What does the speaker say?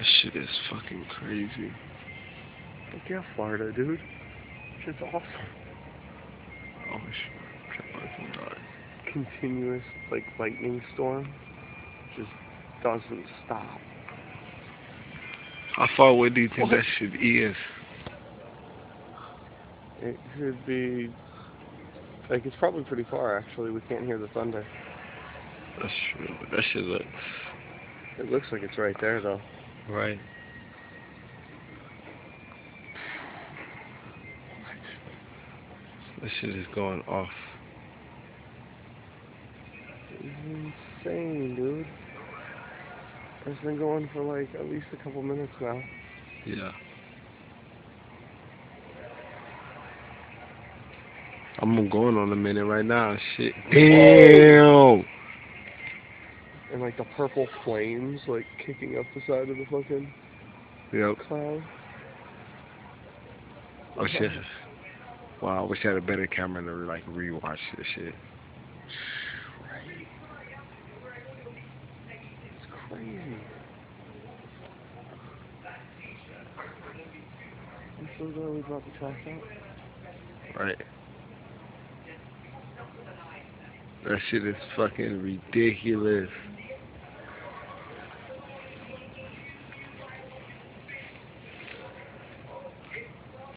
That shit is fucking crazy. Look at Florida, dude. Shit's awesome. Oh shit. Fucking dark. Continuous, like, lightning storm. Just doesn't stop. How far away do you think What? that shit is? It could be, like, it's probably pretty far, actually. We can't hear the thunder. That's true, but that shit looks It looks like it's right there, though. right. That shit is going off. It's insane, dude. It's been going for, like, at least a couple minutes now. Yeah. I'm going on a minute right now. Shit. Damn. And, like, the purple flames, like, kicking up the side of the fucking Yep. cloud. Oh shit. Wow, I wish I had a better camera to like rewatch this shit. Right? It's crazy. I'm so glad we brought the trash out. Right. That shit is fucking ridiculous.